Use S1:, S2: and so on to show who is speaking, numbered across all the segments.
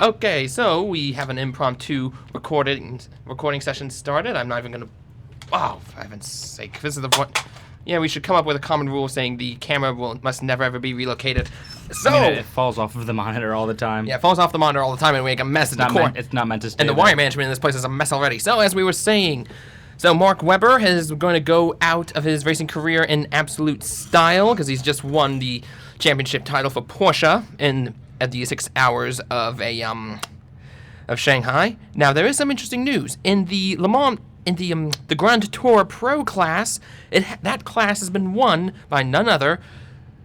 S1: Okay, so we have an impromptu recording session started. I'm not even gonna. Oh, for heaven's sake! This is the one. Yeah, we should come up with a common rule saying the camera must never ever be relocated. So
S2: it falls off of the monitor all the time.
S1: Yeah, it falls off the monitor all the time and we make a mess in the core.
S2: It's not meant to stay.
S1: And the wire management in this place is a mess already. So as we were saying, so Mark Webber is going to go out of his racing career in absolute style because he's just won the championship title for Porsche at the 6 hours of Shanghai. Now there is some interesting news in the Le Mans. In the Grand Tour Pro class, that class has been won by none other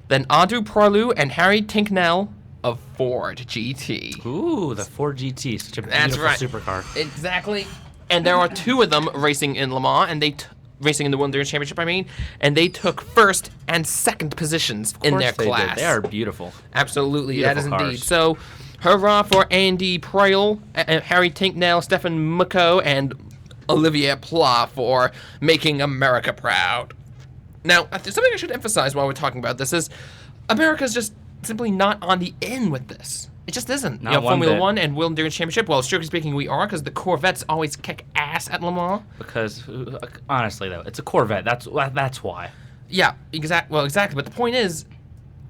S1: than Audrey Parlou and Harry Tincknell of Ford GT.
S2: Ooh, the Ford GT, such a beautiful supercar.
S1: Exactly. And there are two of them racing in Le Mans, and racing in the World Endurance Championship, and they took first and second positions in their class.
S2: They are beautiful.
S1: Absolutely,
S2: beautiful
S1: that is
S2: cars.
S1: Indeed. So, hurrah for Andy Proyle, Harry Tincknell, Stefan Mucko, and Olivier Pla for making America proud. Now, something I should emphasize while we're talking about this is America's just simply not on the in with this. It just isn't.
S2: Not one
S1: Formula
S2: bit.
S1: One and World Endurance Championship, well, strictly speaking, we are, because the Corvettes always kick ass at Le Mans.
S2: Because, honestly, though, it's a Corvette. That's why.
S1: Yeah, exactly. But the point is,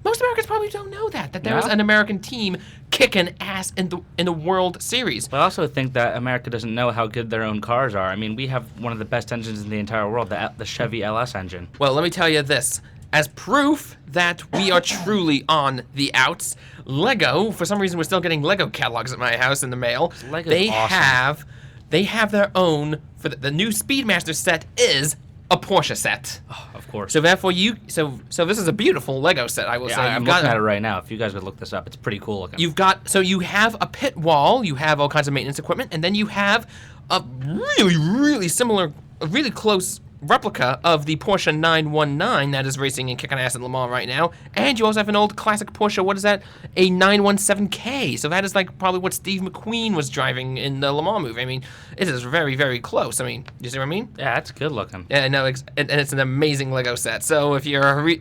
S1: most Americans probably don't know that there is an American team kicking ass in the World Series.
S2: But I also think that America doesn't know how good their own cars are. I mean, we have one of the best engines in the entire world, the Chevy LS engine.
S1: Well, let me tell you this. As proof that we are truly on the outs, Lego, for some reason we're still getting Lego catalogs at my house in the mail.
S2: Lego's awesome.
S1: They have their own, for the new Speedmaster set is a Porsche set.
S2: Oh, of course.
S1: So therefore so this is a beautiful Lego set, I will say.
S2: I'm looking at it right now. If you guys would look this up, it's pretty cool looking.
S1: You have a pit wall, you have all kinds of maintenance equipment, and then you have a really, really similar, a really close replica of the Porsche 919 that is racing and kicking ass in Le Mans right now, and you also have an old classic Porsche, what is that, a 917K, so that is like probably what Steve McQueen was driving in the Le Mans movie. I mean, it is very, very close. I mean, you see what I mean?
S2: Yeah, it's good looking.
S1: Yeah, no, and it's an amazing Lego set, so if you're,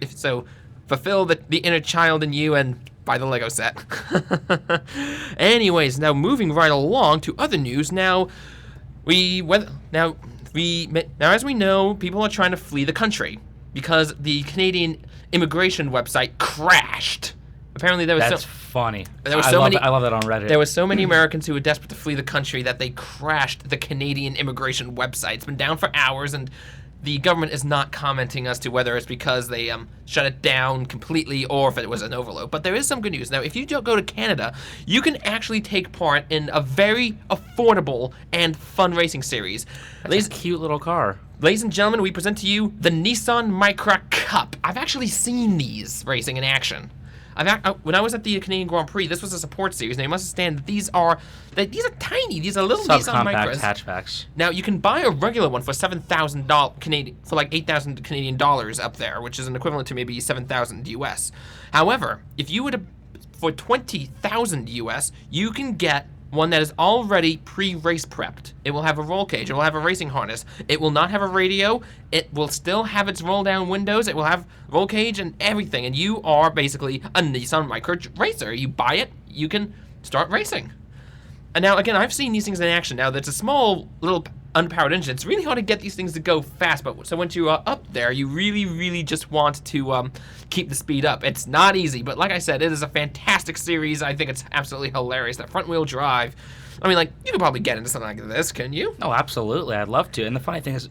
S1: fulfill the inner child in you and buy the Lego set. Anyways, now moving right along to other news, now, as we know, people are trying to flee the country because the Canadian immigration website crashed. Apparently,
S2: That's funny.
S1: There were
S2: I love that on Reddit.
S1: There were so many Americans who were desperate to flee the country that they crashed the Canadian immigration website. It's been down for hours, and the government is not commenting as to whether it's because they shut it down completely or if it was an overload. But there is some good news. Now, if you don't go to Canada, you can actually take part in a very affordable and fun racing series.
S2: That's a cute little car.
S1: Ladies and gentlemen, we present to you the Nissan Micra Cup. I've actually seen these racing in action. When I was at the Canadian Grand Prix, this was a support series. Now you must understand that these are tiny. These are little Nissan Micras.
S2: Hatchbacks.
S1: Now you can buy a regular one for $7,000 Canadian, for like $8,000 Canadian dollars up there, which is an equivalent to maybe $7,000 US. However, if you were to for $20,000 US, you can get one that is already pre-race prepped. It will have a roll cage. It will have a racing harness. It will not have a radio. It will still have its roll-down windows. It will have roll cage and everything. And you are basically a Nissan Micra racer. You buy it, you can start racing. And now, again, I've seen these things in action. Now, that's a small little unpowered engine. It's really hard to get these things to go fast. But so once you are up there, you really, really just want to keep the speed up. It's not easy, but like I said, it is a fantastic series. I think it's absolutely hilarious. That front-wheel drive. I mean, like, you could probably get into something like this, can you?
S2: Oh, absolutely. I'd love to. And the funny thing is,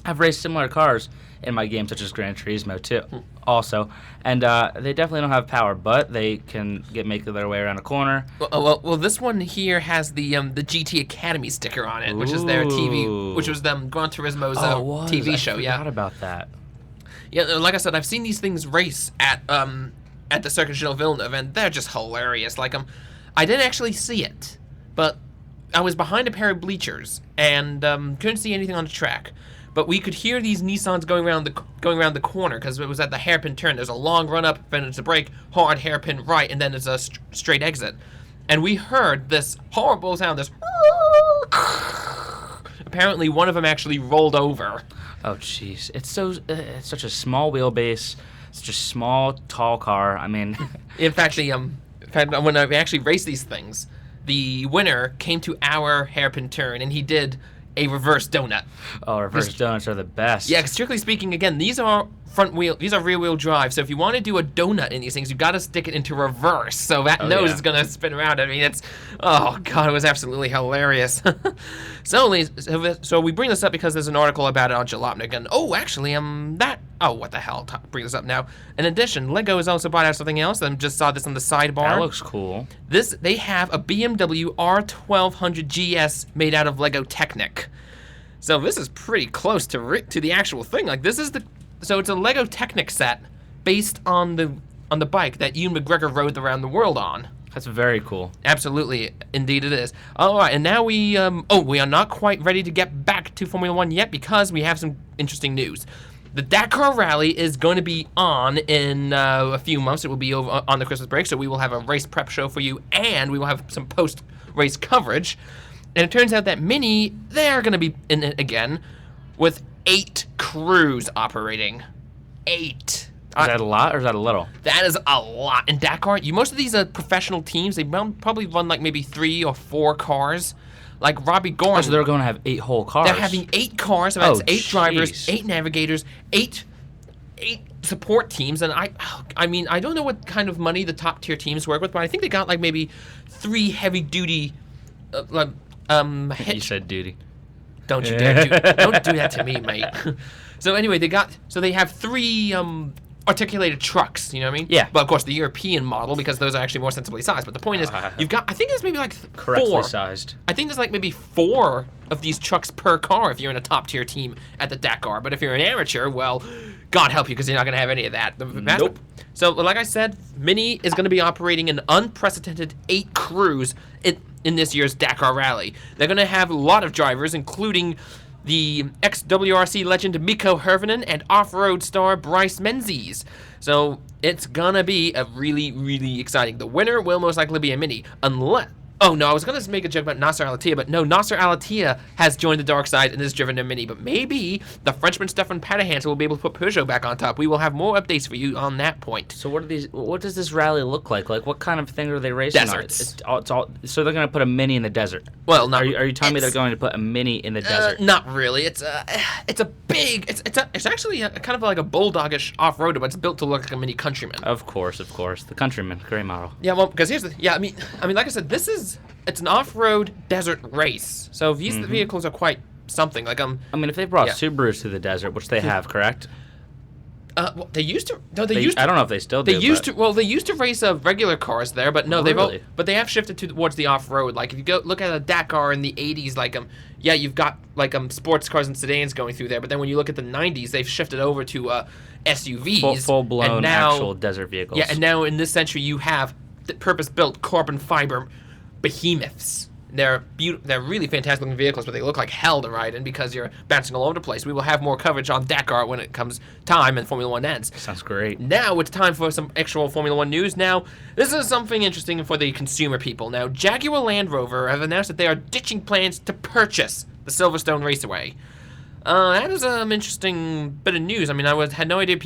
S2: I've raced similar cars in my game, such as Gran Turismo, too, also. And they definitely don't have power, but they can make their way around a corner.
S1: Well, this one here has the GT Academy sticker on it, which is their TV, which was them Gran Turismo's TV show.
S2: I forgot about that.
S1: Yeah, like I said, I've seen these things race at the Circuit Gilles Villeneuve, and they're just hilarious. Like, I didn't actually see it, but I was behind a pair of bleachers and couldn't see anything on the track. But we could hear these Nissans going around the corner because it was at the hairpin turn. There's a long run up, then it's a brake, hard hairpin right, and then it's a straight exit. And we heard this horrible sound, this. Apparently, one of them actually rolled over.
S2: Oh, jeez. It's such a small wheelbase, such a small, tall car. I mean,
S1: in fact, the when I actually raced these things, the winner came to our hairpin turn, and he did a reverse donut.
S2: Oh, reverse donuts are the best.
S1: Yeah, strictly speaking, again, these are rear wheel drive. So if you want to do a donut in these things, you've got to stick it into reverse. So that nose is going to spin around. I mean, oh God, it was absolutely hilarious. So we bring this up because there's an article about it on Jalopnik. And what the hell? Bring this up now. In addition, Lego has also brought out something else. I just saw this on the sidebar.
S2: That looks cool.
S1: They have a BMW R1200 GS made out of Lego Technic. So this is pretty close to the actual thing. Like so it's a Lego Technic set based on the bike that Ewan McGregor rode around the world on.
S2: That's very cool.
S1: Absolutely, indeed it is. All right, and now we are not quite ready to get back to Formula One yet because we have some interesting news. The Dakar Rally is going to be on in a few months. It will be over on the Christmas break, so we will have a race prep show for you, and we will have some post-race coverage. And it turns out that Mini, they're going to be in it again with 8 crews operating. 8.
S2: Is that a lot or is that a little?
S1: That is a lot. In Dakar, most of these are professional teams. They probably run like maybe 3 or 4 cars. Like Robbie Gorn.
S2: Oh, so they're going to have 8 whole cars.
S1: They're having 8 cars. So that's 8 drivers, 8 navigators, 8 support teams. And I mean, I don't know what kind of money the top tier teams work with, but I think they got like maybe 3 heavy duty.
S2: You said duty.
S1: Don't you dare don't do that to me, mate. So anyway, they have 3 articulated trucks, you know what I mean?
S2: Yeah.
S1: But of course the European model, because those are actually more sensibly sized. But the point is, you've got, I think there's maybe like 4.
S2: Correctly sized.
S1: I think there's like maybe 4 of these trucks per car if you're in a top tier team at the Dakar. But if you're an amateur, well, God help you, because you're not going to have any of that.
S2: Nope.
S1: So like I said, Mini is going to be operating an unprecedented 8 crews in this year's Dakar Rally. They're going to have a lot of drivers, including the ex-WRC legend Mikko Hirvonen and off-road star Bryce Menzies. So it's gonna be a really, really exciting. The winner will most likely be a Mini, unless... Oh, no, I was going to make a joke about Nasser Al-Attiyah, but no, Nasser Al-Attiyah has joined the dark side and is driven a Mini. But maybe the Frenchman Stefan Panahantel will be able to put Peugeot back on top. We will have more updates for you on that point.
S2: So what does this rally look like? Like, what kind of thing are they racing
S1: Deserts.
S2: on? It's all, so they're going to put a Mini in the desert?
S1: Well, not...
S2: Are you telling me they're going to put a Mini in the desert?
S1: Not really. It's a big... It's actually kind of like a bulldogish off-roader, but it's built to look like a Mini Countryman.
S2: Of course. The Countryman. Great model.
S1: Yeah, well, because here's the... Yeah, I mean, like I said, it's an off-road desert race. So these vehicles are quite something. Like
S2: I mean, if they brought Subarus to the desert, which they have, correct?
S1: Well, they used to. No, they used to.
S2: I don't know if they still do.
S1: They used to. Well, they used to race regular cars there, but no, they have shifted towards the off-road. Like if you go look at a Dakar in the '80s, like you've got like sports cars and sedans going through there. But then when you look at the '90s, they've shifted over to SUVs,
S2: full-blown actual desert vehicles.
S1: Yeah, and now in this century, you have purpose-built carbon fiber behemoths. They're really fantastic looking vehicles, but they look like hell to ride in because you're bouncing all over the place. We will have more coverage on Dakar when it comes time and Formula One ends.
S2: Sounds great.
S1: Now it's time for some actual Formula One news. Now, this is something interesting for the consumer people. Now, Jaguar Land Rover have announced that they are ditching plans to purchase the Silverstone Raceway. That is an interesting bit of news. I mean, had no idea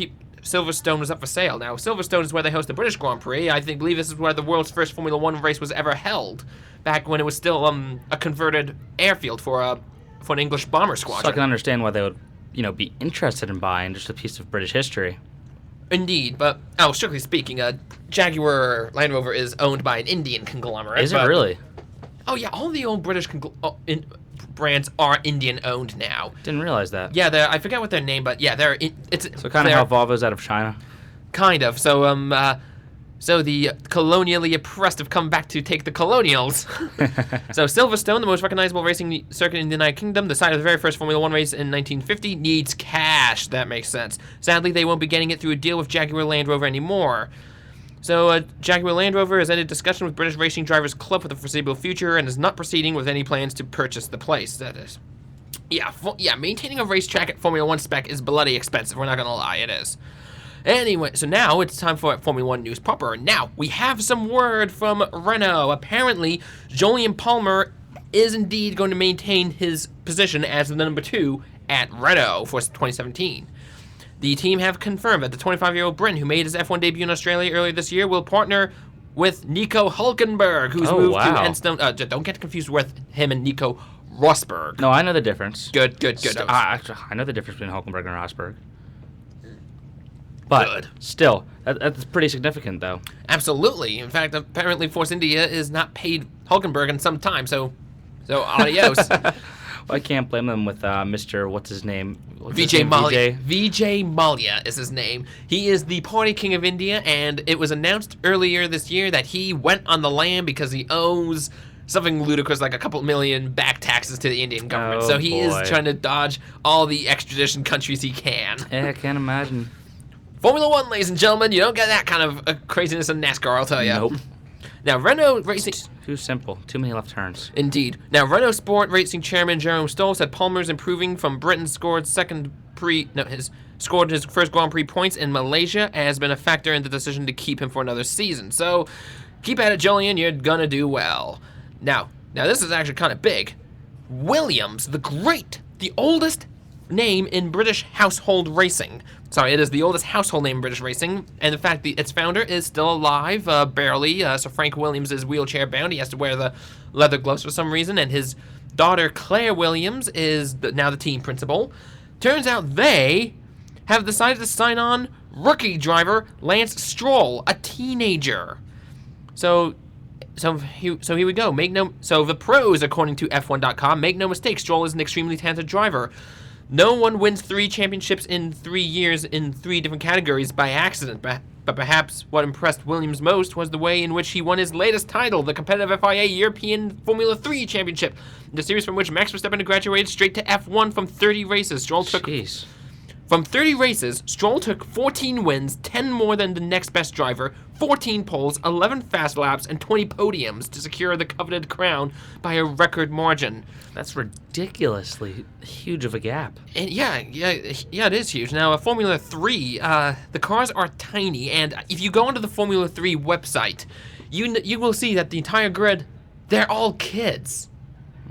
S1: Silverstone was up for sale. Now, Silverstone is where they host the British Grand Prix. I believe this is where the world's first Formula One race was ever held, back when it was still a converted airfield for an English bomber squadron.
S2: So I can understand why they would, be interested in buying just a piece of British history.
S1: Indeed, but strictly speaking, Jaguar Land Rover is owned by an Indian conglomerate.
S2: Is it really?
S1: Oh yeah, all the old British brands are Indian owned now.
S2: Didn't realize that.
S1: Yeah, I forget what their name, but yeah,
S2: so kind of how Volvo's out of China.
S1: Kind of. So the colonially oppressed have come back to take the colonials. So Silverstone, the most recognizable racing circuit in the United Kingdom, the site of the very first Formula One race in 1950, needs cash. That makes sense. Sadly, they won't be getting it through a deal with Jaguar Land Rover anymore. So Jaguar Land Rover has ended discussion with British Racing Drivers Club for the foreseeable future and is not proceeding with any plans to purchase the place. That is. Yeah, maintaining a racetrack at Formula One spec is bloody expensive. We're not going to lie, it is. Anyway, so now it's time for Formula One news proper. Now, we have some word from Renault. Apparently, Jolyon Palmer is indeed going to maintain his position as the number 2 at Renault for 2017. The team have confirmed that the 25-year-old Brit, who made his F1 debut in Australia earlier this year, will partner with Nico Hulkenberg, who's
S2: Oh,
S1: moved
S2: wow.
S1: to Enstone. Don't get confused with him and Nico Rosberg.
S2: No, I know the difference.
S1: Good.
S2: Actually, I know the difference between Hulkenberg and Rosberg. But
S1: Good.
S2: still, that's pretty significant, though.
S1: Absolutely. In fact, apparently Force India is not paid Hulkenberg in some time, so adios.
S2: Well, I can't blame them with Mr. What's his name?
S1: Vijay Mallya. Vijay Mallya is his name. He is the party king of India, and it was announced earlier this year that he went on the lam because he owes something ludicrous like a couple million back taxes to the Indian government.
S2: Oh,
S1: So he
S2: boy.
S1: is trying to dodge all the extradition countries he can.
S2: Yeah, I can't imagine.
S1: Formula One, ladies and gentlemen, you don't get that kind of craziness in NASCAR, I'll tell you.
S2: Nope.
S1: Now, Renault Racing...
S2: Too simple. Too many left turns.
S1: Indeed. Now, Renault Sport Racing chairman Jerome Stoll said Palmer's improving from Britain scored his first Grand Prix points in Malaysia has been a factor in the decision to keep him for another season. So, keep at it, Jolyon. You're gonna do well. Now this is actually kind of big. Williams, the oldest name in British household racing. Sorry, it is the oldest household name in British racing, and in fact, its founder is still alive, barely. Sir Frank Williams is wheelchair-bound. He has to wear the leather gloves for some reason, and his daughter, Claire Williams, is now the team principal. Turns out they have decided to sign on rookie driver Lance Stroll, a teenager. So here we go. So the pros, according to F1.com, make no mistake, Stroll is an extremely talented driver. No one wins 3 championships in 3 years in 3 different categories by accident, but perhaps what impressed Williams most was the way in which he won his latest title, the competitive FIA European Formula 3 Championship, the series from which Max Verstappen graduated straight to F1 from 30 races. From 30 races, Stroll took 14 wins, 10 more than the next best driver, 14 poles, 11 fast laps, and 20 podiums to secure the coveted crown by a record margin.
S2: That's ridiculously huge of a gap.
S1: And yeah, it is huge. Now, Formula 3, the cars are tiny, and if you go onto the Formula 3 website, you will see that the entire grid, they're all kids.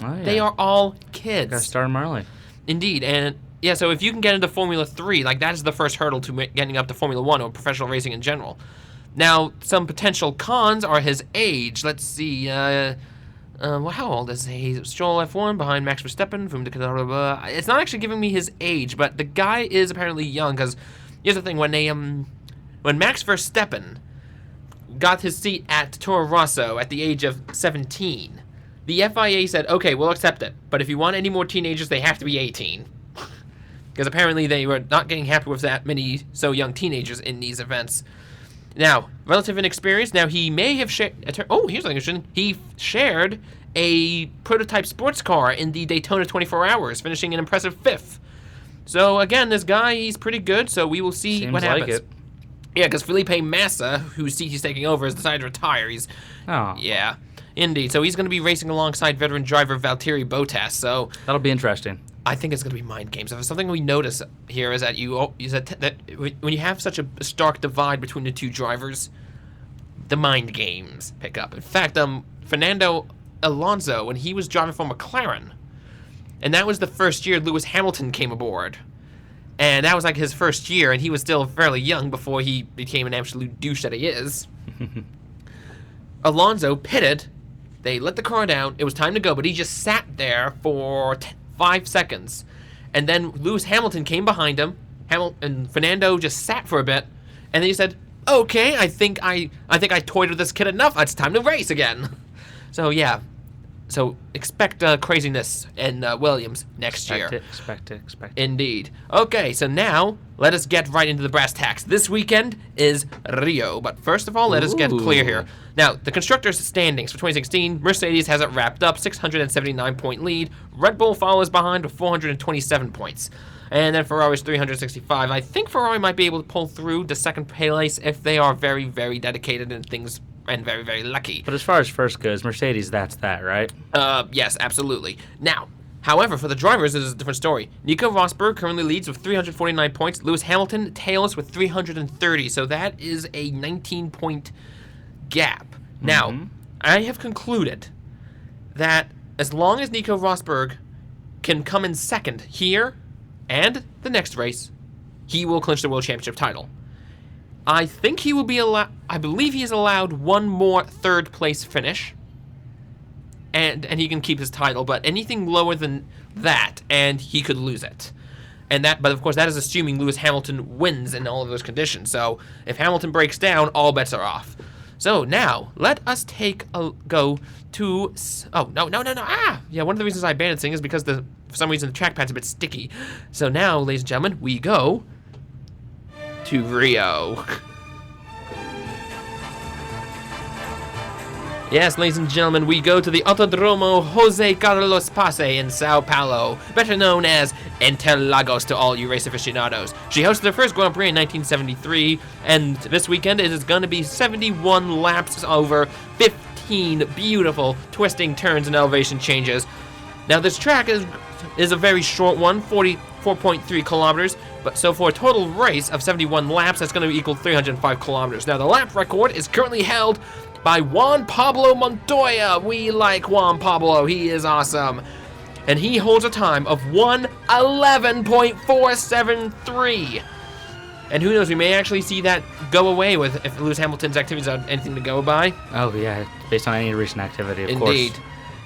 S2: Oh, yeah.
S1: They are all kids.
S2: Gotta start 'em early.
S1: Indeed, and yeah, so if you can get into Formula 3, like that is the first hurdle to getting up to Formula 1 or professional racing in general. Now, some potential cons are his age. Let's see, well, how old is he? Stroll F1 behind Max Verstappen. It's not actually giving me his age, but the guy is apparently young, because here's the thing, when Max Verstappen got his seat at Toro Rosso at the age of 17, the FIA said, okay, we'll accept it, but if you want any more teenagers, they have to be 18. Because apparently they were not getting happy with that many so young teenagers in these events. Now, relative inexperience. Now, he may have shared... Oh, here's something interesting. He shared a prototype sports car in the Daytona 24 Hours, finishing an impressive 5th. So, again, this guy, he's pretty good, so we will see
S2: Seems
S1: what
S2: like
S1: happens.
S2: it.
S1: Yeah, because Felipe Massa, whose seat he's taking over, has decided to retire.
S2: Oh,
S1: Yeah, indeed. So he's going to be racing alongside veteran driver Valtteri Bottas, so...
S2: that'll be interesting.
S1: I think it's going to be mind games. If there's something we notice here is that that when you have such a stark divide between the two drivers, the mind games pick up. In fact, Fernando Alonso, when he was driving for McLaren, and that was the first year Lewis Hamilton came aboard, and that was like his first year, and he was still fairly young before he became an absolute douche that he is. Alonso pitted. They let the car down. It was time to go, but he just sat there for 5 seconds, and then Lewis Hamilton came behind him. And Fernando just sat for a bit, and then he said, "Okay, I think I toyed with this kid enough. It's time to race again." So yeah, so expect craziness in Williams next year.
S2: Expect it.
S1: Indeed. Okay, so now let us get right into the brass tacks. This weekend is Rio, but first of all, let us get clear here. Now, the constructors' standings for 2016, Mercedes has it wrapped up, 679-point lead. Red Bull follows behind with 427 points. And then Ferrari's 365. I think Ferrari might be able to pull through the second place if they are very, very dedicated and very, very lucky.
S2: But as far as first goes, Mercedes, that's that, right?
S1: Yes, absolutely. Now, however, for the drivers, it is a different story. Nico Rosberg currently leads with 349 points. Lewis Hamilton tails with 330. So that is a 19-point gap. Now, I have concluded that as long as Nico Rosberg can come in second here and the next race, he will clinch the World Championship title. I think he will be allowed. I believe he is allowed one more third place finish, and he can keep his title. But anything lower than that, and he could lose it. But of course, that is assuming Lewis Hamilton wins in all of those conditions. So if Hamilton breaks down, all bets are off. So now let us go to. Oh no! Yeah, one of the reasons I banned Sing is because for some reason the trackpad's a bit sticky. So now, ladies and gentlemen, we go to Rio. Yes, ladies and gentlemen, we go to the Autodromo Jose Carlos Pace in Sao Paulo, better known as Interlagos to all you race aficionados. She hosted her first Grand Prix in 1973, and this weekend it is going to be 71 laps over 15 beautiful twisting turns and elevation changes. Now, this track is a very short one, 44.3 kilometers, but so for a total race of 71 laps, that's going to equal 305 kilometers. Now, the lap record is currently held by Juan Pablo Montoya. We like Juan Pablo. He is awesome. And he holds a time of 1:11.473. And who knows, we may actually see that go away if Lewis Hamilton's activities are anything to go by.
S2: Oh, yeah, based on any recent activity, of course.
S1: Indeed.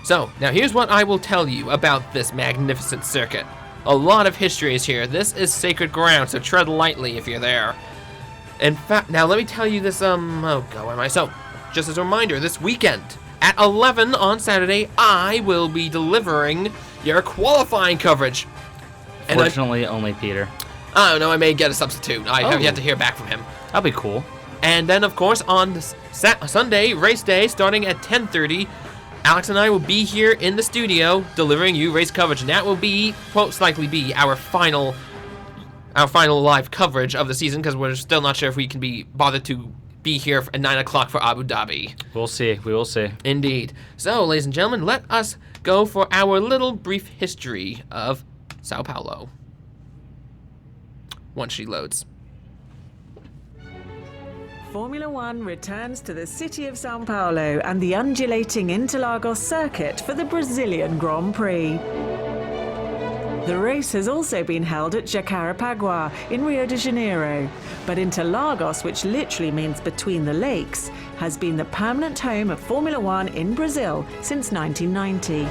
S1: So, now here's what I will tell you about this magnificent circuit. A lot of history is here. This is sacred ground, so tread lightly if you're there. In fact, now let me tell you this, oh god, where am I? So, just as a reminder, this weekend at 11 on Saturday, I will be delivering your qualifying coverage. And
S2: Fortunately, only Peter.
S1: I don't know, I may get a substitute. I have yet to hear back from him.
S2: That'll be cool.
S1: And then, of course, on Sunday, race day, starting at 10:30, Alex and I will be here in the studio delivering you race coverage. And that will most likely be our final live coverage of the season, because we're still not sure if we can be bothered to be here at 9 o'clock for Abu Dhabi.
S2: We'll see. We will see.
S1: Indeed. So, ladies and gentlemen, let us go for our little brief history of Sao Paulo. Once she loads.
S3: Formula One returns to the city of Sao Paulo and the undulating Interlagos circuit for the Brazilian Grand Prix. The race has also been held at Jacarepaguá in Rio de Janeiro, but Interlagos, which literally means between the lakes, has been the permanent home of Formula One in Brazil since 1990.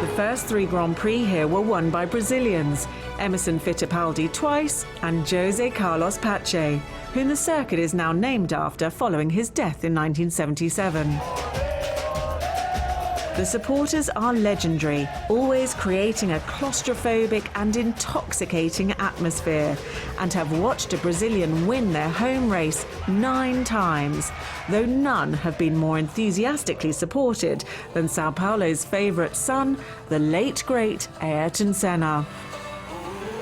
S3: The first 3 Grand Prix here were won by Brazilians, Emerson Fittipaldi twice and Jose Carlos Pace, whom the circuit is now named after following his death in 1977. The supporters are legendary, always creating a claustrophobic and intoxicating atmosphere, and have watched a Brazilian win their home race 9 times, though none have been more enthusiastically supported than Sao Paulo's favourite son, the late great Ayrton Senna.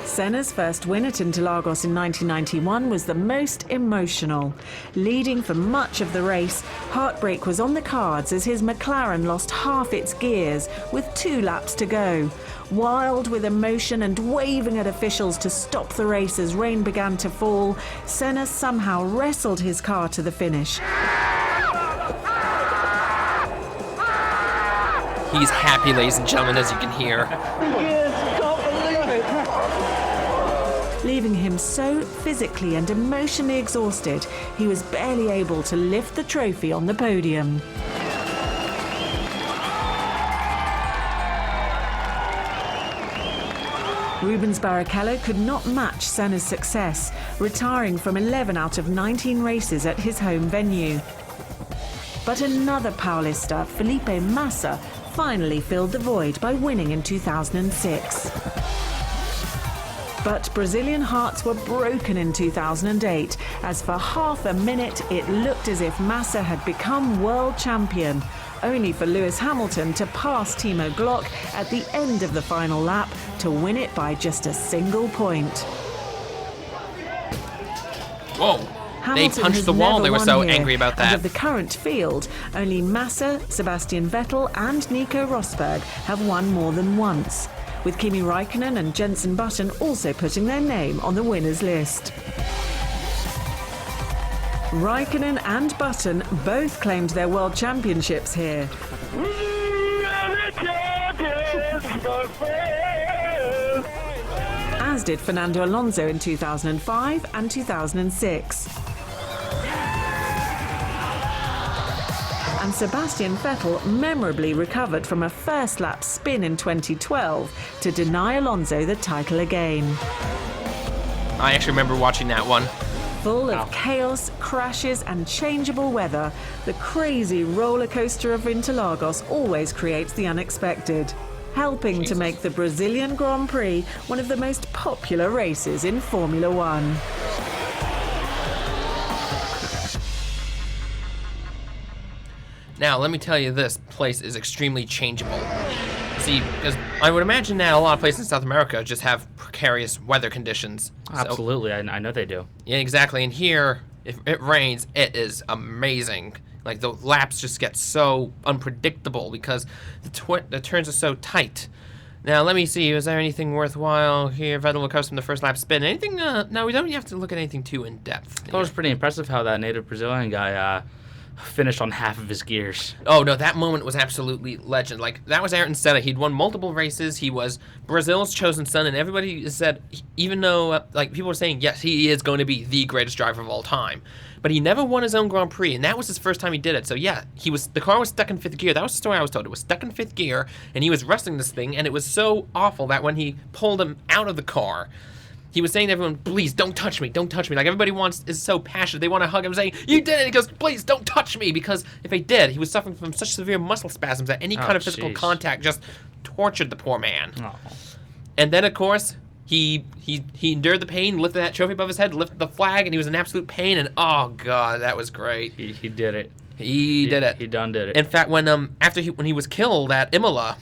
S3: Senna's first win at Interlagos in 1991 was the most emotional. Leading for much of the race, heartbreak was on the cards as his McLaren lost half its gears with 2 laps to go. Wild with emotion and waving at officials to stop the race as rain began to fall, Senna somehow wrestled his car to the finish.
S1: He's happy, ladies and gentlemen, as you can hear.
S3: Leaving him so physically and emotionally exhausted, he was barely able to lift the trophy on the podium. Rubens Barrichello could not match Senna's success, retiring from 11 out of 19 races at his home venue. But another Paulista, Felipe Massa, finally filled the void by winning in 2006. But Brazilian hearts were broken in 2008, as for half a minute it looked as if Massa had become world champion, only for Lewis Hamilton to pass Timo Glock at the end of the final lap to win it by just a single point.
S1: Whoa. They punched the wall. They were so angry about that.
S3: And of the current field, only Massa, Sebastian Vettel and Nico Rosberg have won more than once, with Kimi Räikkönen and Jenson Button also putting their name on the winners' list. Räikkönen and Button both claimed their world championships here. As did Fernando Alonso in 2005 and 2006. Sebastian Vettel memorably recovered from a first lap spin in 2012 to deny Alonso the title again.
S1: I actually remember watching that one.
S3: Full of chaos, crashes and changeable weather, the crazy roller coaster of Interlagos always creates the unexpected, helping to make the Brazilian Grand Prix one of the most popular races in Formula One.
S1: Now, let me tell you, this place is extremely changeable. See, because I would imagine that a lot of places in South America just have precarious weather conditions.
S2: Absolutely, I know they do.
S1: Yeah, exactly. And here, if it rains, it is amazing. Like, the laps just get so unpredictable because the turns are so tight. Now, let me see. Is there anything worthwhile here? Vettel recovers from the first lap spin. Anything? No, we don't have to look at anything too in-depth.
S2: It was pretty impressive how that native Brazilian guy finished on half of his gears.
S1: Oh, no, that moment was absolutely legend. Like, that was Ayrton Senna. He'd won multiple races. He was Brazil's chosen son, and everybody said, even though, like, people were saying, yes, he is going to be the greatest driver of all time. But he never won his own Grand Prix, and that was his first time he did it. So, yeah, the car was stuck in fifth gear. That was the story I was told. It was stuck in fifth gear, and he was wrestling this thing, and it was so awful that when he pulled him out of the car, he was saying to everyone, please, don't touch me, don't touch me. Like, everybody is so passionate. They want to hug him, saying, you did it. He goes, please, don't touch me. Because if they did, he was suffering from such severe muscle spasms that any kind of physical contact just tortured the poor man.
S2: Oh.
S1: And then, of course, he endured the pain, lifted that trophy above his head, lifted the flag, and he was in absolute pain. And, oh, God, that was great.
S2: He did it.
S1: He did it.
S2: He done did it.
S1: In fact, when he was killed at Imola,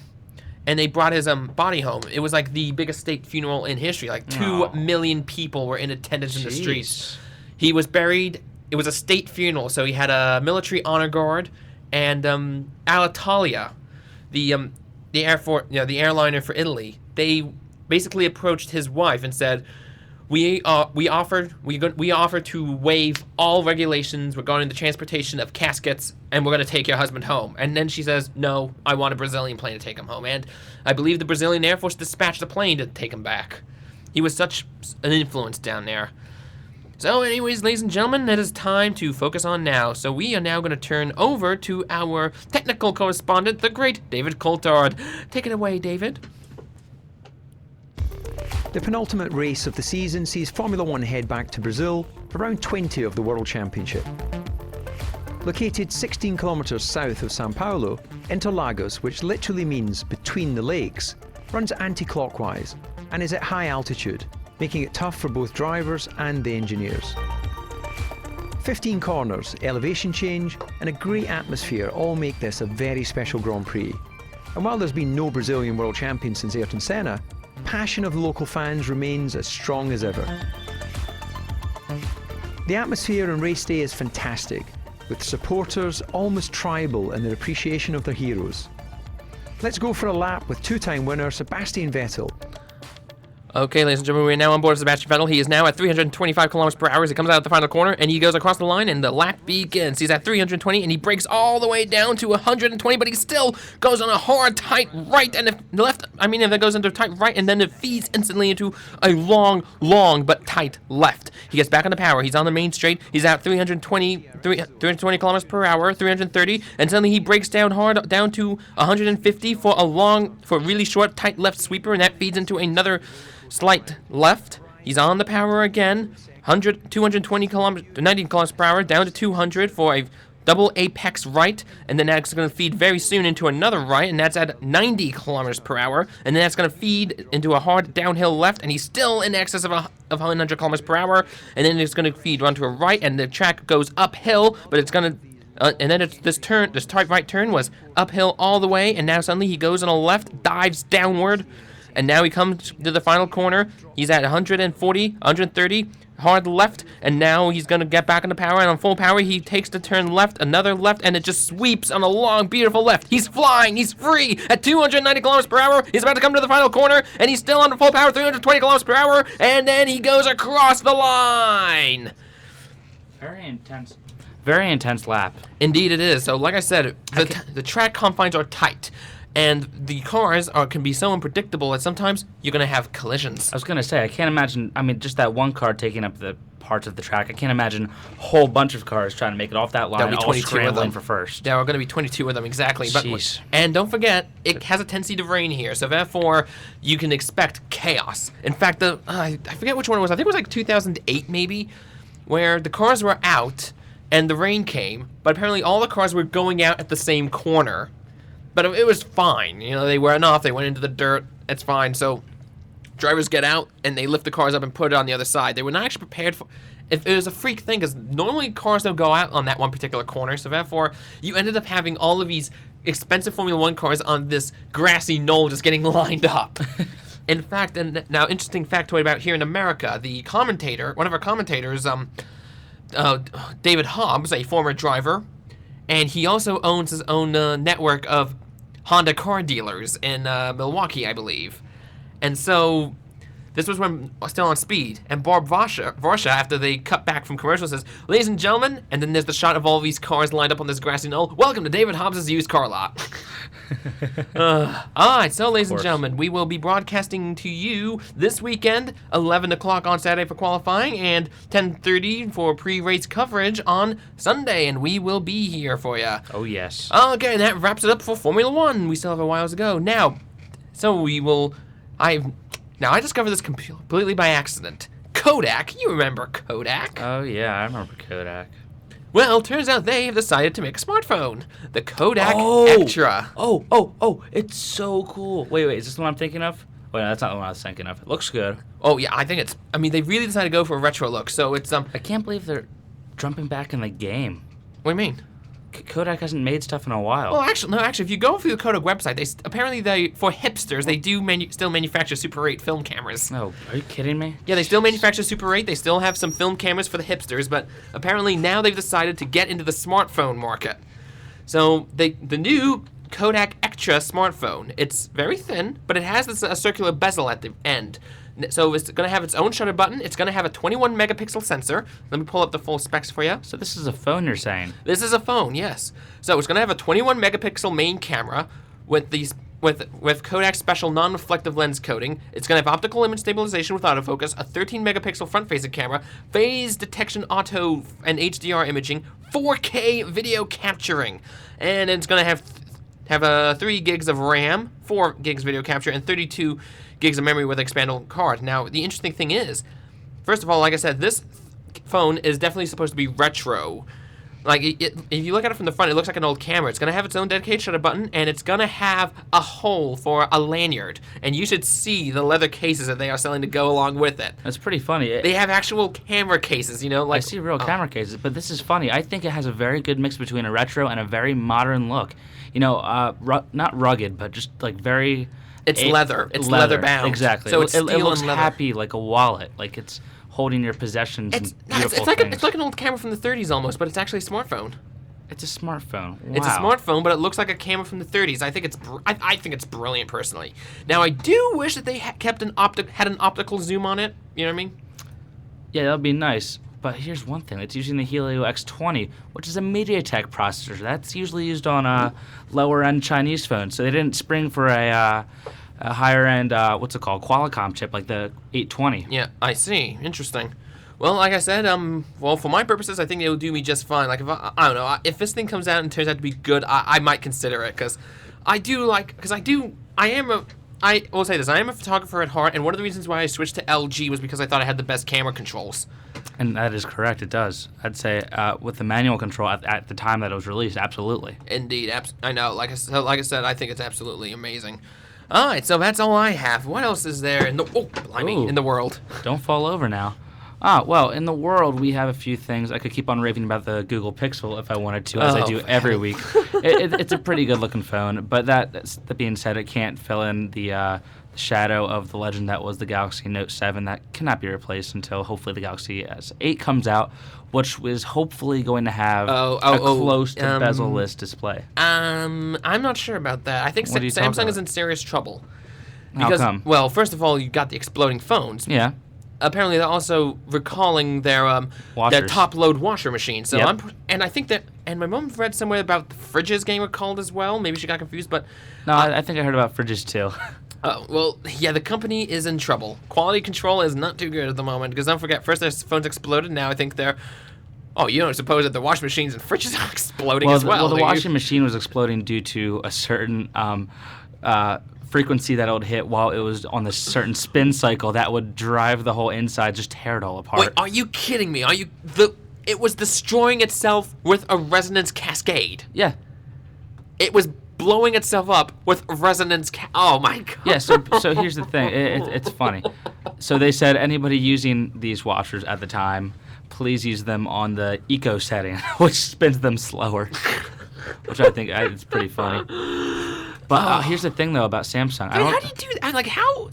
S1: and they brought his body home, it was like the biggest state funeral in history. Like 2 million people were in attendance in the streets. He was buried. It was a state funeral, so he had a military honor guard, and Alitalia, the airliner for Italy, they basically approached his wife and said, We offer to waive all regulations regarding the transportation of caskets, and we're going to take your husband home. And then she says, no, I want a Brazilian plane to take him home. And I believe the Brazilian Air Force dispatched a plane to take him back. He was such an influence down there. So anyways, ladies and gentlemen, it is time to focus on now. So we are now going to turn over to our technical correspondent, the great David Coulthard. Take it away, David.
S4: The penultimate race of the season sees Formula One head back to Brazil for round 20 of the World Championship. Located 16 kilometres south of Sao Paulo, Interlagos, which literally means between the lakes, runs anti-clockwise and is at high altitude, making it tough for both drivers and the engineers. 15 corners, elevation change and a great atmosphere all make this a very special Grand Prix. And while there's been no Brazilian world champion since Ayrton Senna, passion of the local fans remains as strong as ever. The atmosphere on race day is fantastic, with supporters almost tribal in their appreciation of their heroes. Let's go for a lap with two-time winner Sebastian Vettel.
S1: Okay, ladies and gentlemen, we're now on board Sebastian Vettel. He is now at 325 kilometers per hour as he comes out of the final corner, and he goes across the line, and the lap begins. He's at 320, and he breaks all the way down to 120, but he still goes on a hard, tight right and left. If that goes into tight right, and then it feeds instantly into a long but tight left. He gets back on the power. He's on the main straight. He's at 320 kilometers per hour, 330, and suddenly he breaks down hard down to 150 for a really short, tight left sweeper, and that feeds into another slight left. He's on the power again. 220 kilometers, 90 kilometers per hour, down to 200 for a double apex right, and then that's going to feed very soon into another right, and that's at 90 kilometers per hour, and then that's going to feed into a hard downhill left, and he's still in excess of 100 kilometers per hour, and then it's going to feed onto a right, and the track goes uphill, but it's going to and then this tight right turn was uphill all the way, and now suddenly he goes on a left, dives downward. And now he comes to the final corner. He's at 140, 130, hard left, and now he's going to get back into power, and on full power, he takes the turn left, another left, and it just sweeps on a long, beautiful left. He's flying, he's free at 290 kilometers per hour. He's about to come to the final corner, and he's still on full power, 320 kilometers per hour, and then he goes across the line.
S2: Very intense lap.
S1: Indeed it is. So like I said, the track confines are tight. And the cars can be so unpredictable that sometimes you're going to have collisions.
S2: I was going to say, I can't imagine, just that one car taking up the parts of the track. I can't imagine a whole bunch of cars trying to make it off that line,
S1: There'll be
S2: all
S1: 22 of
S2: scrambling
S1: them.
S2: for first.
S1: There are going to be 22 of them, exactly. But,
S2: Jeez.
S1: and don't forget, it has a tendency to rain here, so therefore you can expect chaos. In fact, I forget which one it was. I think it was like 2008 maybe, where the cars were out and the rain came, but apparently all the cars were going out at the same corner. But it was fine. You know, they went off, they went into the dirt, it's fine. So drivers get out and they lift the cars up and put it on the other side. They were not actually prepared for it was a freak thing, because normally cars don't go out on that one particular corner, so therefore you ended up having all of these expensive Formula One cars on this grassy knoll just getting lined up. In fact, and now interesting factoid about here in America, one of our commentators, David Hobbs, a former driver, and he also owns his own network of Honda car dealers in Milwaukee, I believe. And so this was when still on Speed, and Bob Varsha, after they cut back from commercials, says, "Ladies and gentlemen," and then there's the shot of all these cars lined up on this grassy knoll. "Welcome to David Hobbs' used car lot." All right, so ladies and gentlemen, we will be broadcasting to you this weekend, 11 o'clock on Saturday for qualifying, and 10:30 for pre-race coverage on Sunday, and we will be here for you.
S2: Oh, yes.
S1: Okay, and that wraps it up for Formula One. We still have a while to go. Now, so we will... I discovered this completely by accident. Kodak, you remember Kodak?
S2: Oh, yeah, I remember Kodak.
S1: Well, turns out they have decided to make a smartphone. The Kodak Extra.
S2: Oh, it's so cool. Wait, is this the one I'm thinking of? Wait, no, that's not the one I was thinking of. It looks good.
S1: Oh, yeah, I think they really decided to go for a retro look, so it's,
S2: I can't believe they're jumping back in the game.
S1: What do you mean?
S2: Kodak hasn't made stuff in a while.
S1: Well, actually, if you go through the Kodak website, for hipsters, they do still manufacture Super 8 film cameras.
S2: No, are you kidding me?
S1: Yeah, they still manufacture Super 8. They still have some film cameras for the hipsters, but apparently now they've decided to get into the smartphone market. So the new Kodak Extra smartphone, it's very thin, but it has a circular bezel at the end. So it's going to have its own shutter button. It's going to have a 21 megapixel sensor. Let me pull up the full specs for you.
S2: So this is a phone, you're saying?
S1: This is a phone, yes. So it's going to have a 21 megapixel main camera with Kodak special non-reflective lens coating. It's going to have optical image stabilization with autofocus, a 13 megapixel front-facing camera, phase detection auto and HDR imaging, 4K video capturing, and it's going to have 3 gigs of RAM, 4 gigs video capture, and 32 gigs of memory with an expandable card. Now, the interesting thing is, first of all, like I said, this phone is definitely supposed to be retro. Like, if you look at it from the front, it looks like an old camera. It's going to have its own dedicated shutter button, and it's going to have a hole for a lanyard. And you should see the leather cases that they are selling to go along with it.
S2: That's pretty funny.
S1: They have actual camera cases, like...
S2: I see real camera cases, but this is funny. I think it has a very good mix between a retro and a very modern look. Not rugged, but just, like, very...
S1: It's leather. It's leather bound.
S2: Exactly.
S1: So it
S2: looks
S1: leather.
S2: Happy, like a wallet. Like it's holding your possessions and beautiful things.
S1: It's like an old camera from the 30s almost, but it's actually a smartphone.
S2: It's a smartphone. Wow.
S1: It's a smartphone, but it looks like a camera from the 30s. I think it's brilliant, personally. Now, I do wish that they had an optical zoom on it. You know what I mean?
S2: Yeah, that would be nice. But here's one thing. It's using the Helio X20, which is a MediaTek processor. That's usually used on lower-end Chinese phones. So they didn't spring for a higher-end, Qualcomm chip like the 820.
S1: Yeah, I see. Interesting. Well, like I said, for my purposes, I think it will do me just fine. Like, I don't know, if this thing comes out and turns out to be good, I might consider it, because I will say this, I am a photographer at heart, and one of the reasons why I switched to LG was because I thought I had the best camera controls.
S2: And that is correct, it does. I'd say with the manual control at the time that it was released, absolutely.
S1: Indeed, I know. Like I said, I think it's absolutely amazing. All right, so that's all I have. What else is there in the world?
S2: Don't fall over now. Well, in the world, we have a few things. I could keep on raving about the Google Pixel if I wanted to, as I do every week. It's a pretty good-looking phone, but that being said, it can't fill in the shadow of the legend that was the Galaxy Note 7. That cannot be replaced until hopefully the Galaxy S8 comes out, which is hopefully going to have a close to bezel-less display.
S1: I'm not sure about that. I think Samsung is in serious trouble.
S2: How come?
S1: Well, first of all, you got the exploding phones.
S2: Yeah.
S1: Apparently, they're also recalling their top-load washer machine. So I think that, and my mom read somewhere about the fridges getting recalled as well. Maybe she got confused, but
S2: no, I think I heard about fridges too.
S1: Oh, well, yeah, the company is in trouble. Quality control is not too good at the moment, because don't forget, first their phones exploded, now I think they're... Oh, you don't suppose that the washing machines and fridges are exploding as well,
S2: the
S1: do you?
S2: washing machine was exploding due to a certain frequency that it would hit while it was on this certain spin cycle that would drive the whole inside, just tear it all apart.
S1: Wait, are you kidding me? It was destroying itself with a resonance cascade.
S2: Yeah.
S1: It was blowing itself up with resonance oh my god.
S2: Yeah, so here's the thing. It's funny. So they said anybody using these washers at the time, please use them on the eco setting, which spins them slower. Which I think it's pretty funny. But here's the thing, though, about Samsung.
S1: I mean, how do you do that? Like, how...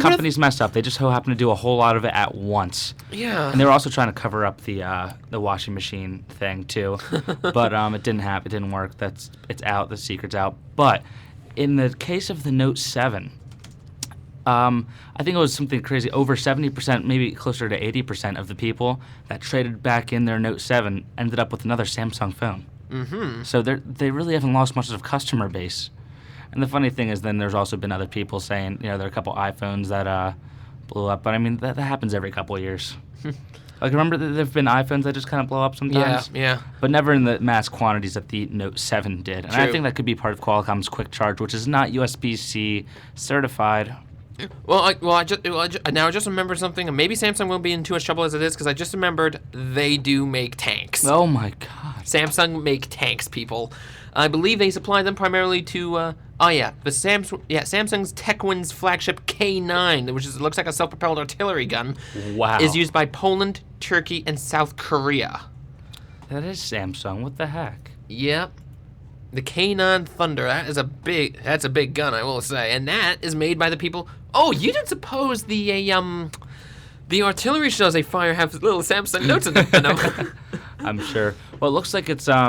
S2: Companies messed up. They just so happen to do a whole lot of it at once.
S1: Yeah.
S2: And they were also trying to cover up the washing machine thing, too. But it didn't happen. It didn't work. It's out. The secret's out. But in the case of the Note 7... I think it was something crazy. Over 70%, maybe closer to 80% of the people that traded back in their Note 7 ended up with another Samsung phone.
S1: Mm-hmm.
S2: So they really haven't lost much of customer base. And the funny thing is then there's also been other people saying, there are a couple iPhones that blew up. But, I mean, that happens every couple of years. Like, remember there have been iPhones that just kind of blow up sometimes?
S1: Yeah.
S2: But never in the mass quantities that the Note 7 did. And I
S1: True.
S2: think that could be part of Qualcomm's Quick Charge, which is not USB-C certified.
S1: Well, I just remembered something, and maybe Samsung won't be in too much trouble as it is, because I just remembered they do make tanks.
S2: Oh, my God.
S1: Samsung make tanks, people. I believe they supply them primarily to, Samsung's TechWin's flagship K9, which looks like a self-propelled artillery gun,
S2: Wow.
S1: is used by Poland, Turkey, and South Korea.
S2: That is Samsung. What the heck?
S1: Yep. The K9 Thunder, that's a big gun, I will say. And that is made by the people... Oh, you didn't suppose the artillery shells they fire have little Samsung notes in them, no?
S2: I'm sure. Well, it looks like it's they're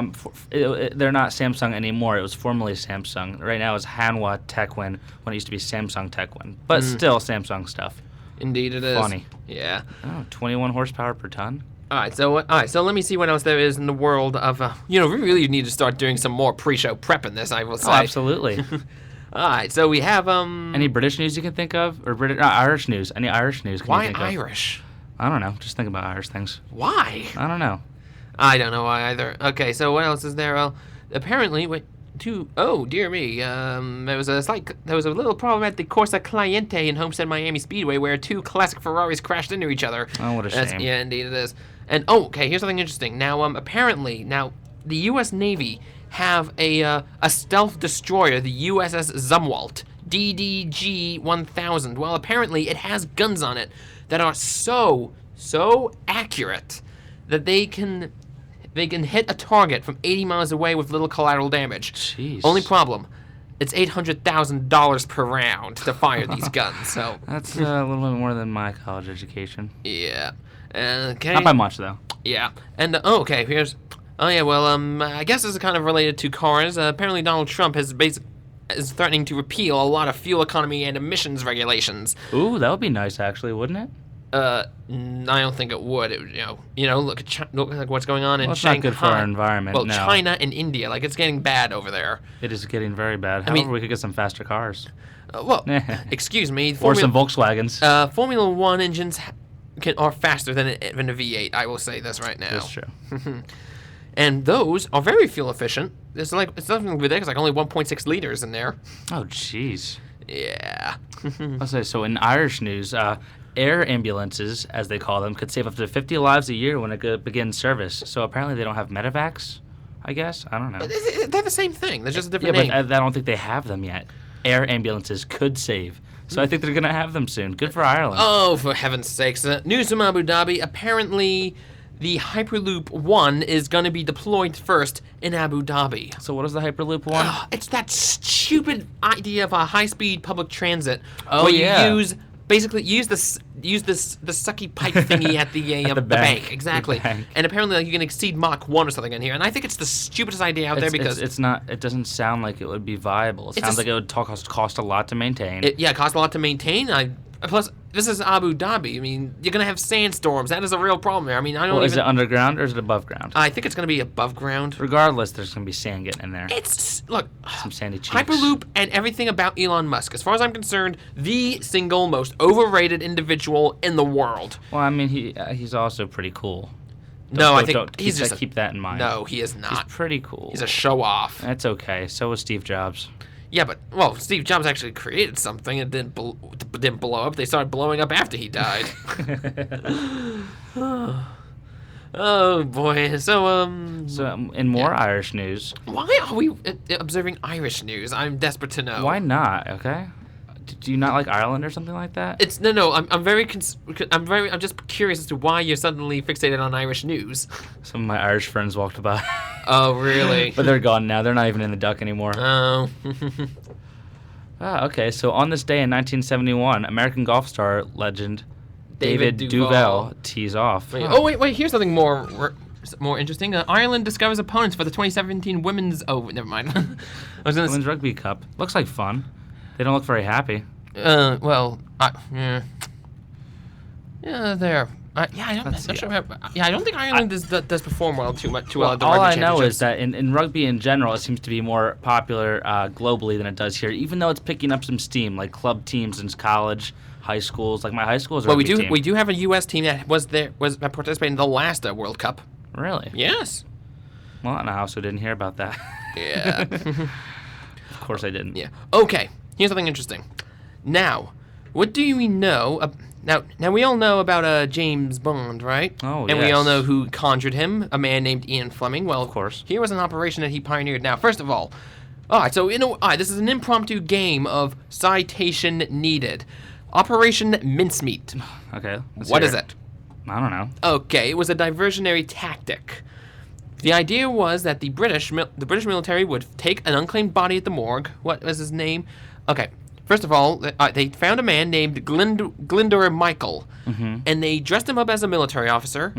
S2: not Samsung anymore. It was formerly Samsung. Right now it's Hanwha TechWin when it used to be Samsung TechWin. But still Samsung stuff.
S1: Indeed it is.
S2: Funny.
S1: Yeah.
S2: Oh, 21 horsepower per ton?
S1: All right, so let me see what else there is in the world of, we really need to start doing some more pre-show prep in this, I will say.
S2: Oh, absolutely.
S1: All right, so we have,
S2: Any British news you can think of? Or Irish news? Any Irish news can you
S1: why
S2: think of?
S1: Irish?
S2: I don't know. Just think about Irish things.
S1: Why?
S2: I don't know.
S1: I don't know why either. Okay, so what else is there? Apparently, oh dear me, there was a little problem at the Corsa Cliente in Homestead Miami Speedway where two classic Ferraris crashed into each other.
S2: Oh, what a shame.
S1: Yeah, indeed it is. And okay, here's something interesting. Now, apparently, the U.S. Navy have a stealth destroyer, the USS Zumwalt, DDG-1000. Well, apparently, it has guns on it that are so accurate that they can hit a target from 80 miles away with little collateral damage.
S2: Jeez.
S1: Only problem, it's $800,000 per round to fire these guns. So
S2: That's a little bit more than my college education.
S1: yeah. Okay.
S2: Not by much, though.
S1: Yeah. And okay, here's. Oh yeah. Well, I guess this is kind of related to cars. Apparently, Donald Trump is threatening to repeal a lot of fuel economy and emissions regulations.
S2: Ooh, that would be nice, actually, wouldn't it?
S1: I don't think it would. Look at what's going on in
S2: Well, it's
S1: Shanghai.
S2: not good for our environment,
S1: Well,
S2: no.
S1: China and India, like it's getting bad over there.
S2: It is getting very bad.
S1: mean-
S2: However, we could get some faster cars.
S1: Excuse me.
S2: Or some Volkswagens.
S1: Formula One engines are faster than a V8. I will say this right now.
S2: That's true.
S1: And those are very fuel efficient. It's something ridiculous, like only 1.6 liters in there.
S2: Oh, jeez.
S1: Yeah.
S2: I'll say, so in Irish news, air ambulances, as they call them, could save up to 50 lives a year when it begins service. So apparently they don't have medevacs, I guess? I don't know.
S1: They're the same thing. They're just a
S2: Yeah,
S1: different
S2: but
S1: name.
S2: I don't think they have them yet. Air ambulances could save. So I think they're going to have them soon. Good for Ireland.
S1: Oh, for heaven's sakes. News from Abu Dhabi. Apparently, the Hyperloop 1 is going to be deployed first in Abu Dhabi.
S2: So what is the Hyperloop one?
S1: It's that stupid idea of a high-speed public transit
S2: Oh,
S1: where
S2: yeah.
S1: you use the sucky pipe thingy at the bank. Exactly.
S2: The bank.
S1: And apparently you can exceed Mach 1 or something in here. And I think it's the stupidest idea out there because
S2: it's not. It doesn't sound like it would be viable. It
S1: It's
S2: sounds
S1: a-
S2: like it would cost a lot to maintain.
S1: it costs a lot to maintain. Plus, this is Abu Dhabi. I mean, you're gonna have sandstorms. That is a real problem there. I mean, I don't
S2: Well,
S1: even.
S2: is it underground or is it above ground?
S1: I think it's gonna be above ground.
S2: Regardless, there's gonna be sand getting in there.
S1: Look,
S2: Some sandy cheeks.
S1: Hyperloop and everything about Elon Musk. As far as I'm concerned, the single most overrated individual in the world.
S2: Well, I mean, he's also pretty cool.
S1: No, I think
S2: keep
S1: he's just
S2: keep that in mind.
S1: No, he is
S2: He's
S1: not.
S2: pretty cool.
S1: He's a show off.
S2: That's okay. So was Steve Jobs.
S1: Yeah, but well, Steve Jobs actually created something and didn't blow up. They started blowing up after he died. Oh boy. So
S2: In more Irish news,
S1: why are we observing Irish news? I'm desperate to know.
S2: why not? Okay. Do you not like Ireland or something like that?
S1: It's no. I'm just curious as to why you're suddenly fixated on Irish news.
S2: Some of my Irish friends walked by,
S1: Oh really?
S2: but they're gone now. They're not even in the Duck anymore.
S1: Oh.
S2: Okay. So on this day in 1971, American golf star legend
S1: David
S2: David
S1: Duval
S2: Duval tees off.
S1: Wait, oh wait. Here's something more interesting. Ireland discovers opponents for the 2017 women's. Oh, never mind. I was gonna.
S2: Women's Rugby Cup. Looks like fun. They don't look very happy.
S1: Well, yeah, there. I don't think Ireland does perform well too well
S2: Well,
S1: at the
S2: all
S1: rugby
S2: I know
S1: championships.
S2: is that in rugby in general, it seems to be more popular globally than it does here, even though it's picking up some steam, like club teams in college, high schools. Like my high school's
S1: Well,
S2: rugby team.
S1: we do have a U.S. team that that participated in the last World Cup.
S2: Really?
S1: Yes.
S2: Well, and I also didn't hear about that.
S1: Yeah.
S2: Of course I didn't.
S1: Yeah. Okay. Here's something interesting. Now, what do we know? Now we all know about James Bond, right?
S2: Oh,
S1: And we all
S2: yes.
S1: know who conjured him, a man named Ian Fleming. Well,
S2: Of course.
S1: Here was an operation that he pioneered. Now, first of all right. So this is an impromptu game of citation needed. Operation Mincemeat.
S2: Okay. let's
S1: What
S2: hear
S1: is it?
S2: I don't know.
S1: Okay, it was a diversionary tactic. The idea was that the British military would take an unclaimed body at the morgue. What was his name? Okay, first of all, they found a man named Glyndor Michael, and they dressed him up as a military officer.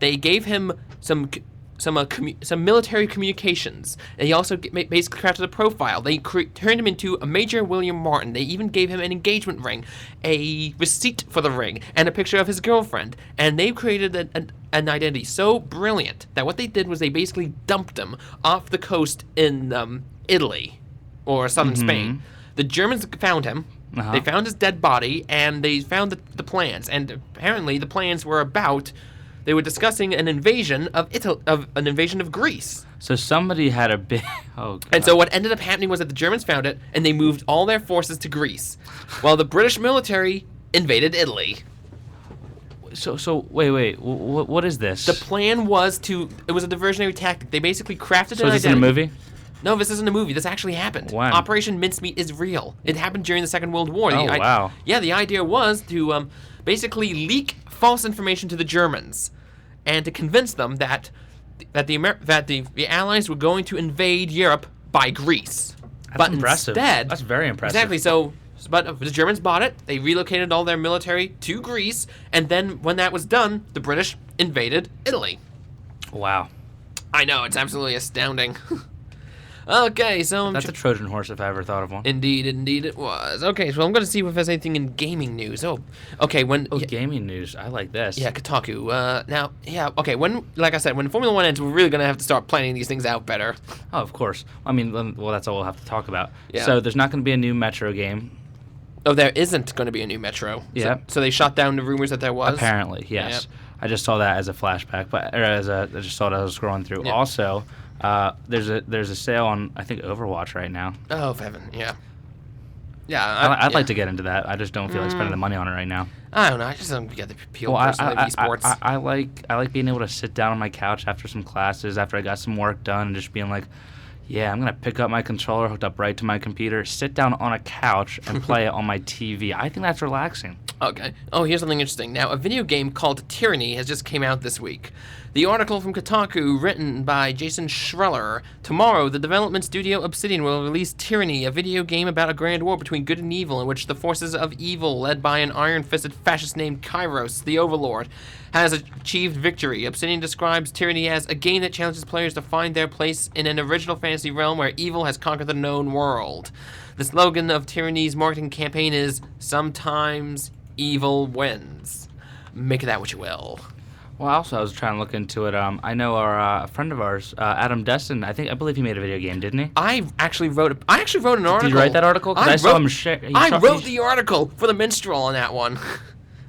S1: They gave him some military communications. And he also basically crafted a profile. They turned him into a Major William Martin. They even gave him an engagement ring, a receipt for the ring, and a picture of his girlfriend. And they created an identity so brilliant that what they did was they basically dumped him off the coast in Italy or southern Spain. The Germans found him. They found his dead body, and they found the plans. And apparently, the plans were about. They were discussing an invasion of Greece.
S2: So somebody had a big. Oh, God.
S1: And so what ended up happening was that the Germans found it, and they moved all their forces to Greece, while the British military invaded Italy.
S2: So wait. What is this?
S1: The plan was it was a diversionary tactic. They basically crafted
S2: So
S1: an
S2: is this in a
S1: identity.
S2: movie?
S1: No, this isn't a movie. This actually happened.
S2: When?
S1: Operation Mincemeat is real. It happened during the Second World War.
S2: Oh, wow.
S1: Yeah, the idea was to basically leak false information to the Germans, and to convince them that the Allies were going to invade Europe by Greece.
S2: That's impressive.
S1: Instead,
S2: That's very impressive.
S1: Exactly. But the Germans bought it. They relocated all their military to Greece, and then when that was done, the British invaded Italy.
S2: Wow.
S1: I know, it's absolutely astounding. Okay, so
S2: That's a Trojan horse if I ever thought of one.
S1: Indeed it was. Okay, so I'm going to see if there's anything in gaming news. Oh, okay,
S2: Gaming news. I like this.
S1: Yeah, Kotaku. Okay, like I said, when Formula 1 ends, we're really going to have to start planning these things out better.
S2: Oh, of course. I mean, well, that's all we'll have to talk about.
S1: Yeah.
S2: So there's not going to be a new Metro game.
S1: Oh, there isn't going to be a new Metro.
S2: Yeah.
S1: So they shot down the rumors that there was?
S2: Apparently, yes.
S1: Yep.
S2: I just saw that as a flashback, I just saw it as I was scrolling through.
S1: Yeah.
S2: Also, there's a sale on, I think, Overwatch right now.
S1: Oh, for heaven, yeah. Yeah,
S2: I'd like to get into that. I just don't feel like spending the money on it right now.
S1: I don't know. I just don't get the appeal
S2: Well,
S1: personally of esports.
S2: I like being able to sit down on my couch after some classes, after I got some work done, and just being like, yeah, I'm going to pick up my controller hooked up right to my computer, sit down on a couch, and play it on my TV. I think that's relaxing.
S1: Okay. Oh, here's something interesting. Now, a video game called Tyranny has just came out this week. The article from Kotaku, written by Jason Schreller. Tomorrow, the development studio Obsidian will release Tyranny, a video game about a grand war between good and evil, in which the forces of evil, led by an iron-fisted fascist named Kairos, the Overlord, has achieved victory. Obsidian describes Tyranny as a game that challenges players to find their place in an original fantasy realm where evil has conquered the known world. The slogan of Tyranny's marketing campaign is, "Sometimes evil wins." Make of that what you will.
S2: Well, also, I was trying to look into it. I know a friend of ours, Adam Destin. I believe he made a video game, didn't he?
S1: I actually wrote an article.
S2: Did you write that article? 'Cause I saw him share.
S1: I wrote the article for the Minstrel on that one.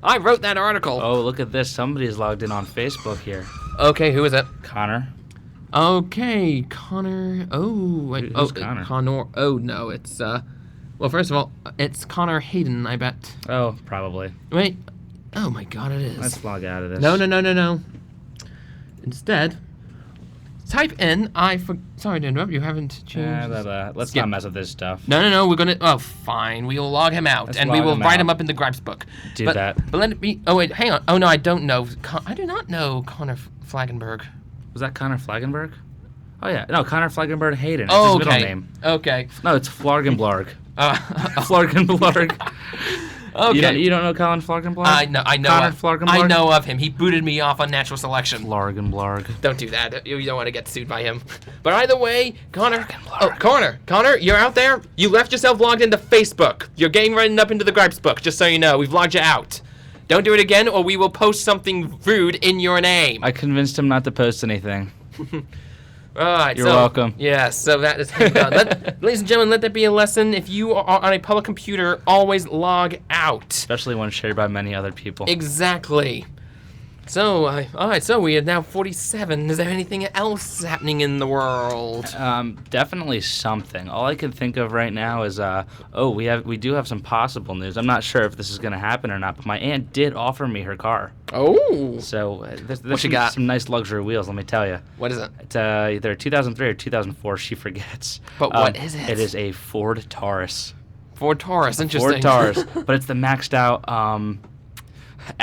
S1: I wrote that article.
S2: Oh, look at this! Somebody's logged in on Facebook here.
S1: Okay, who is it?
S2: Connor.
S1: Okay, Connor. Oh, wait.
S2: Who's Connor?
S1: Connor. Oh no, it's Well, first of all, it's Connor Hayden, I bet.
S2: Oh, probably.
S1: Wait. Oh my God, it is.
S2: Let's log out of this.
S1: No. Instead, type in sorry to interrupt. You haven't changed.
S2: Let's
S1: Skip.
S2: not mess with this stuff.
S1: No. We're gonna. Oh, fine. We will log him out,
S2: Let's
S1: and we
S2: log
S1: will
S2: him
S1: write
S2: out.
S1: him up in the Gripes book.
S2: Do that.
S1: But let it be. Oh wait, hang on. Oh no, I don't know. I do not know Connor Flagenberg.
S2: Was that Connor Flagenberg? Oh yeah, no, Connor Flagenberg Hayden. It's
S1: Oh,
S2: his
S1: okay.
S2: middle name.
S1: Okay.
S2: No, it's Flargenblarg.
S1: Uh,
S2: Flargenblarg.
S1: okay.
S2: You don't know Colin Flargenblarg?
S1: I know.
S2: Connor Flargenblarg?
S1: I know of him. He booted me off on natural selection.
S2: Flargenblarg.
S1: Don't do that. You don't want to get sued by him. But either way, Connor. Oh, Connor, you're out there. You left yourself logged into Facebook. You're getting written up into the Gripes book. Just so you know, we've logged you out. Don't do it again, or we will post something rude in your name.
S2: I convinced him not to post anything.
S1: All right.
S2: You're welcome.
S1: Yes. So that is done. Ladies and gentlemen, let that be a lesson. If you are on a public computer, always log out.
S2: Especially when shared by many other people.
S1: Exactly. So, all right. So we are now 47. Is there anything else happening in the world?
S2: Definitely something. All I can think of right now is, we do have some possible news. I'm not sure if this is going to happen or not, but my aunt did offer me her car.
S1: Oh.
S2: So there's
S1: What you got?
S2: some nice luxury wheels, let me tell you.
S1: What is it?
S2: It's either a 2003 or 2004. She forgets.
S1: But what is it?
S2: It is a Ford Taurus.
S1: Ford Taurus. Interesting.
S2: Ford Taurus, but it's the maxed out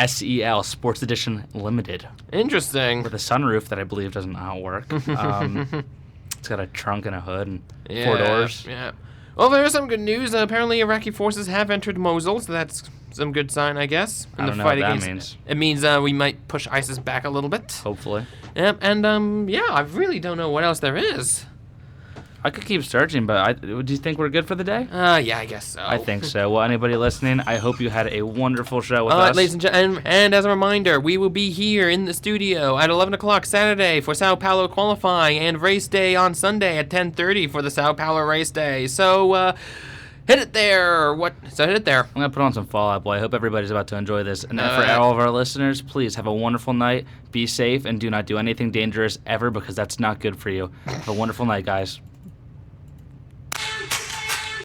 S2: SEL Sports Edition Limited
S1: Interesting.
S2: with a sunroof that I believe doesn't know how to work. It's got a trunk and a hood and
S1: Yeah,
S2: 4 doors.
S1: Yeah. Well, there is some good news. Apparently, Iraqi forces have entered Mosul, so that's some good sign, I guess.
S2: I don't know what that means.
S1: It means we might push ISIS back a little bit.
S2: Hopefully.
S1: Yep, and yeah, I really don't know what else there is.
S2: I could keep searching, but do you think we're good for the day?
S1: Yeah, I guess so.
S2: I think so. Well, anybody listening, I hope you had a wonderful show with
S1: All
S2: us.
S1: right, ladies and gentlemen, and as a reminder, we will be here in the studio at 11 o'clock Saturday for Sao Paulo qualifying and race day on Sunday at 10:30 for the Sao Paulo race day. So, hit it there. So hit it there.
S2: I'm going to put on some Fall Out Boy. I hope everybody's about to enjoy this. And
S1: All
S2: for
S1: right.
S2: all of our listeners, please have a wonderful night. Be safe and do not do anything dangerous ever because that's not good for you. Have a wonderful night, guys.